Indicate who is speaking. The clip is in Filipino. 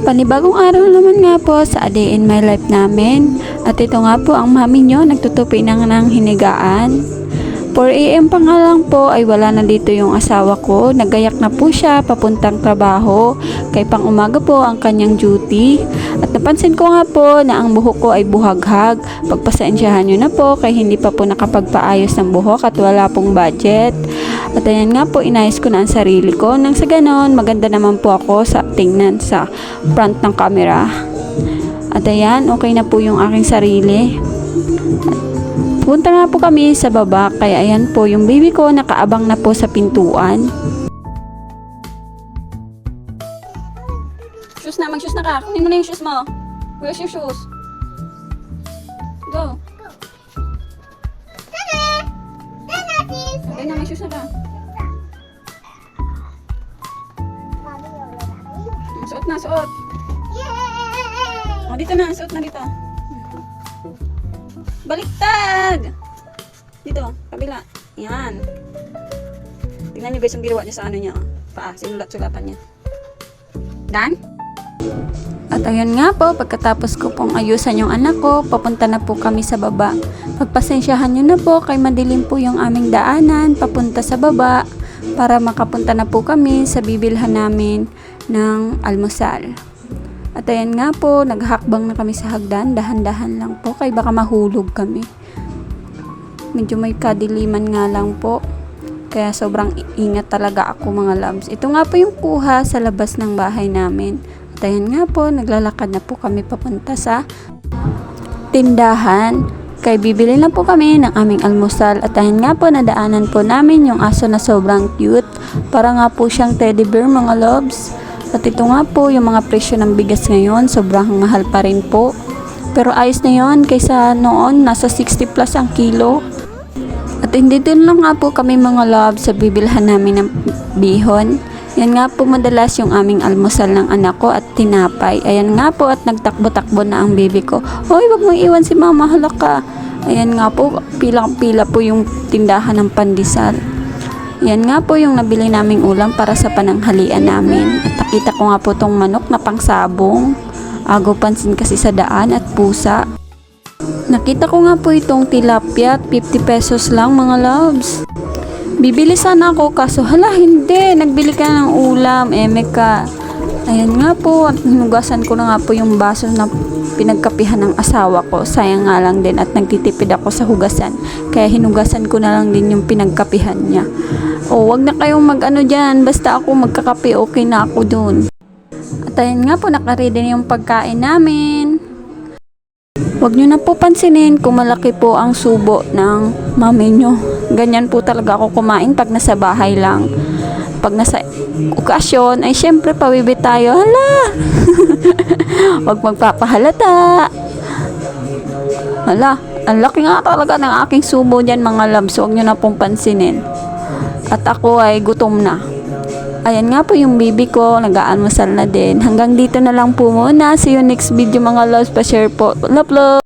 Speaker 1: Panibagong araw naman nga po sa A Day in My Life namin. At ito nga po ang mami nyo nagtutupi ng hinigaan. 4 AM pa nga lang po ay wala na dito yung asawa ko. Nagayak na po siya papuntang trabaho. Kay pang umaga po ang kanyang duty. At napansin ko nga po na ang buhok ko ay buhaghag. Pagpasensyahan nyo na po kay hindi pa po nakapagpaayos ng buhok at wala pong budget. At ayan nga po, inayos ko na ang sarili ko. Nang sa ganon, maganda naman po ako sa tingnan sa front ng camera. At ayan, okay na po yung aking sarili. Punta nga po kami sa baba, kaya ayan po yung baby ko nakaabang na po sa pintuan. Shoes na, mag-shoes na ka. Kunin mo na yung shoes mo. Where's your shoes? Go. Okay na, may shoes na ka. Suot na, suot. O, dito na, suot na dito. Baliktad! Dito, kabila. Yan. Tingnan nyo guys yung ginawa niya sa ano niya. Paa, sinulat-sulatan niya. Done? At ayun nga po, pagkatapos ko pong ayusan yung anak ko, papunta na po kami sa baba. Pagpasensyahan nyo na po, kay madilim po yung aming daanan, papunta sa baba, para makapunta na po kami sa bibilhan namin ng almusal. At ayan nga po, naghakbang na kami sa hagdan, dahan-dahan lang po, kay baka mahulog kami. Medyo may kadiliman nga lang po, kaya sobrang ingat talaga ako mga loves. Ito nga po yung kuha sa labas ng bahay namin. At ayan nga po, naglalakad na po kami papunta sa tindahan. Kay bibili na po kami ng aming almusal. At ayan nga po, nadaanan po namin yung aso na sobrang cute. Para nga po siyang teddy bear mga loves. At ito nga po, yung mga presyo ng bigas ngayon, sobrang mahal pa rin po. Pero ayos na yun, kaysa noon, nasa 60 plus ang kilo. At hindi din lang nga po kami mga loves sa bibilhan namin ng bihon. Yan nga po madalas yung aming almusal ng anak ko at tinapay. Ayan nga po at nagtakbo-takbo na ang baby ko. Hoy, wag mo iwan si mama, hala ka. Ayan nga po, pilang-pila po yung tindahan ng pandesal. Yan nga po yung nabili naming ulam para sa pananghalian namin. At nakita ko nga po tong manok na pangsabong. Agaw pansin kasi sa daan at pusa. Nakita ko nga po itong tilapia at 50 pesos lang mga loves. Bibili sana ako kaso hala hindi. Nagbili ka ng ulam, ka. Ayan nga po at hinugasan ko na nga po yung baso na pinagkapihan ng asawa ko. Sayang nga lang din at nagtitipid ako sa hugasan. Kaya hinugasan ko na lang din yung pinagkapihan niya. O, wag na kayong mag-ano dyan. Basta ako magkakape, okay na ako dun. At ayan nga po, nakaready na yung pagkain namin. Wag nyo na po pansinin kung malaki po ang subo ng mami nyo. Ganyan po talaga ako kumain pag nasa bahay lang. Pag nasa okasyon, ay syempre pabibit tayo. Hala! Wag magpapahalata. Hala, ang laki nga talaga ng aking subo dyan mga loves. Huwag nyo na pong pansinin. At ako ay gutom na. Ayan nga po yung baby ko, nag-aalmusal na din. Hanggang dito na lang po muna. See you next video mga loves. Pa-share po. Love, love!